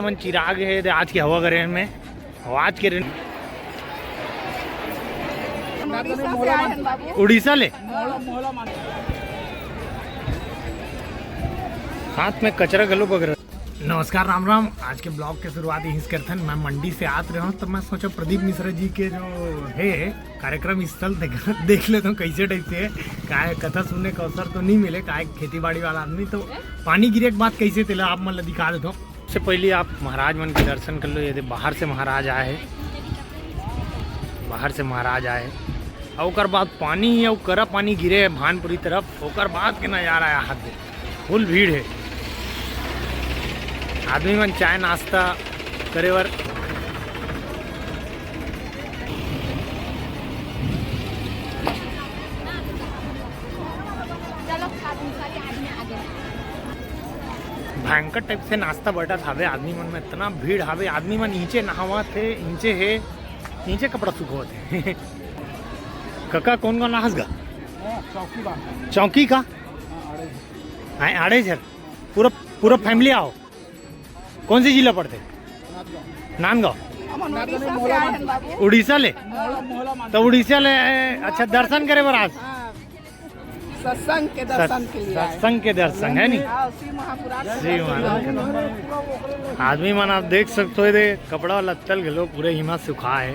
मन चिराग है आज की हवा करे में आज के उड़ीसा ले हाथ में कचरा गलो बगर। नमस्कार राम राम। आज के ब्लॉग के शुरुआत यहीं से करते हैं। मैं मंडी से आते रहा हूँ तब मैं सोचा प्रदीप मिश्रा जी के जो है कार्यक्रम स्थल देख लेता हूँ कैसे टाइप से है। काय कथा सुनने का अवसर तो नहीं मिले, काय खेती बाड़ी वाला आदमी तो पानी गिरे के बाद कैसे तेला आप मतलब दिखा देता हूँ। सबसे पहले आप महाराज मन के दर्शन कर लो। यदि बाहर से महाराज आए और ओकर बाद पानी और करा पानी गिरे है भानपुरी तरफ, ओकर बाद के नजारा है हाथ में फुल भीड़ है। आदमी मन चाय नाश्ता करे बर भयंकर टाइप से नाश्ता बटत हावे। आदमी मन में इतना भीड़ हावे, आदमी मन नीचे नहावत है, नीचे कपड़ा सुखोत है। कका कौन कौन नहास गा? चौकी का आड़े सर पूरा फैमिली आओ। कौन सी जिला पड़ते? नांदगांव उड़ीसा ले। तो उड़ीसा ले अच्छा दर्शन करे बर आज सत्संग के दर्शन है नी श्री महाराज। आदमी मन आप देख सकते हो कपड़ा लत्तल गलो पूरे हिमा सुखा है।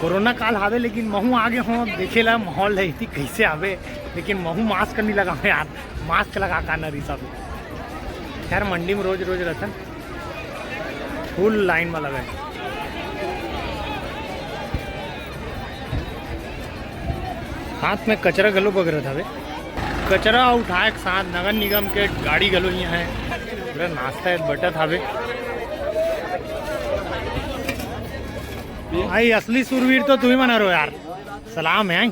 कोरोना काल हावे लेकिन महू आगे हो देखेला माहौल है कैसे आवे, लेकिन महू मास्क नहीं लगा यार, मास्क लगा का ना रिसा। खैर मंडी में रोज रहता फुल लाइन में लगा है। हाथ में कचरा गलो बगर था वे कचरा उठाए के साथ नगर निगम के गाड़ी गलो यहाँ है। पूरा नाश्ता बटा था वे। भाई असली सुरवीर तो तुम्हें मना रहो यार, सलाम है।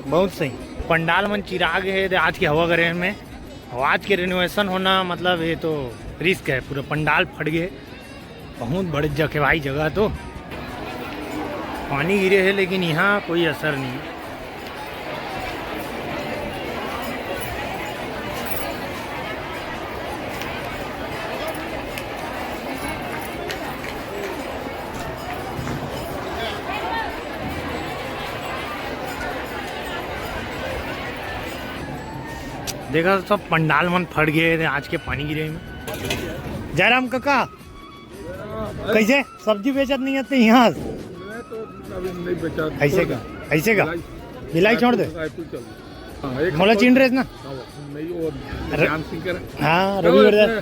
बहुत सही पंडाल मन चिराग है आज की हवा करे में। आज के रिनोवेशन होना मतलब ये तो रिस्क है। पूरा पंडाल फट गए, बहुत बड़े जगह भाई जगह तो पानी गिरे है लेकिन यहाँ कोई असर नहीं है। देखा तो सब पंडाल मन फट गए आज के पानी गिरे में। जयराम काका कैसे सब्जी बेचत नहीं आते यहाँ? ऐसे का भिलाई छोड़ दे मोला चिन रहे ना। हाँ रवि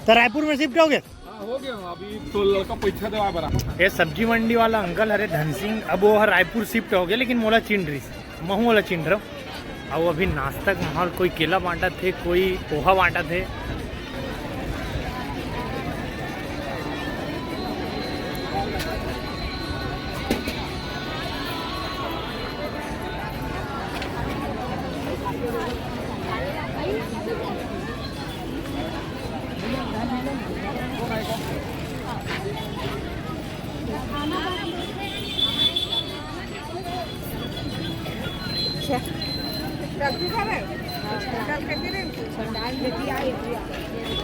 तो रायपुर में शिफ्ट हो गए? अभी तो लड़का पैसा देवा बरा। ये सब्जी मंडी वाला अंकल हरे धन सिंह अब वो रायपुर शिफ्ट हो गए, लेकिन मोला चिन रही महू वाला चिन रहा। और अभी नाश्ता का माहौल, कोई केला बांटा थे, कोई पोहा बांटा थे।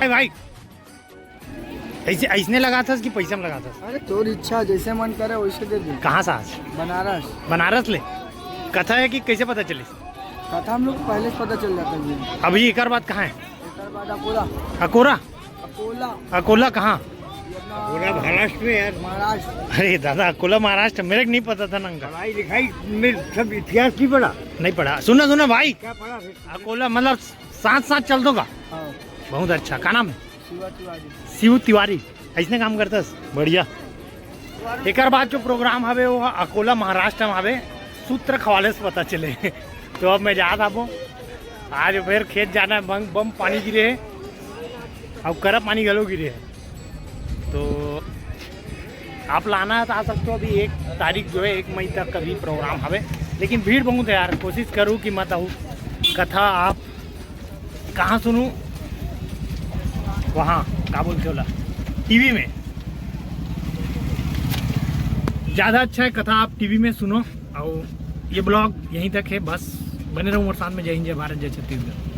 भाई ऐसे ऐसने लगा था कि पैसे में लगा था? अरे तोर इच्छा जैसे मन करे वैसे दे दे। कहाँ से आज? बनारस ले। कथा है कि कैसे पता चली? कथा हम लोग पहले से पता चल जाता है। अभी एक बात कहाँ है? अकोला कहाँ? महाराष्ट्र में यार। महाराष्ट्र। अरे दादा अकोला महाराष्ट्र मेरे को नहीं पता था नंगा। पढ़ाई लिखाई में सब इतिहास नहीं पढ़ा। सुना भाई क्या पढ़ा? अकोला मतलब साथ चल दोगा। बहुत अच्छा। क्या नाम है? शिव तिवारी। ऐसने काम करता बढ़िया। एक बाद जो प्रोग्राम हवे वो अकोला महाराष्ट्र में हवे, सूत्र खवाले से पता चले। तो अब मैं जा था वो आज फिर खेत जाना है। बम पानी गिरे है और करा पानी गलो गिरे है, तो आप लाना है तो आ सकते हो। अभी 1 तारीख जो है 1 मई तक का भी प्रोग्राम हवे, लेकिन भीड़ बहुत है यार। कोशिश करूँ कि मत आऊँ। कथा आप कहाँ सुनूँ? वहाँ क्या बोलते होला टीवी में ज़्यादा अच्छा है। कथा आप टीवी में सुनो। और ये ब्लॉग यहीं तक है, बस बने रहो मेरे साथ में। जय हिंद, जय भारत, जय छत्तीसगढ़।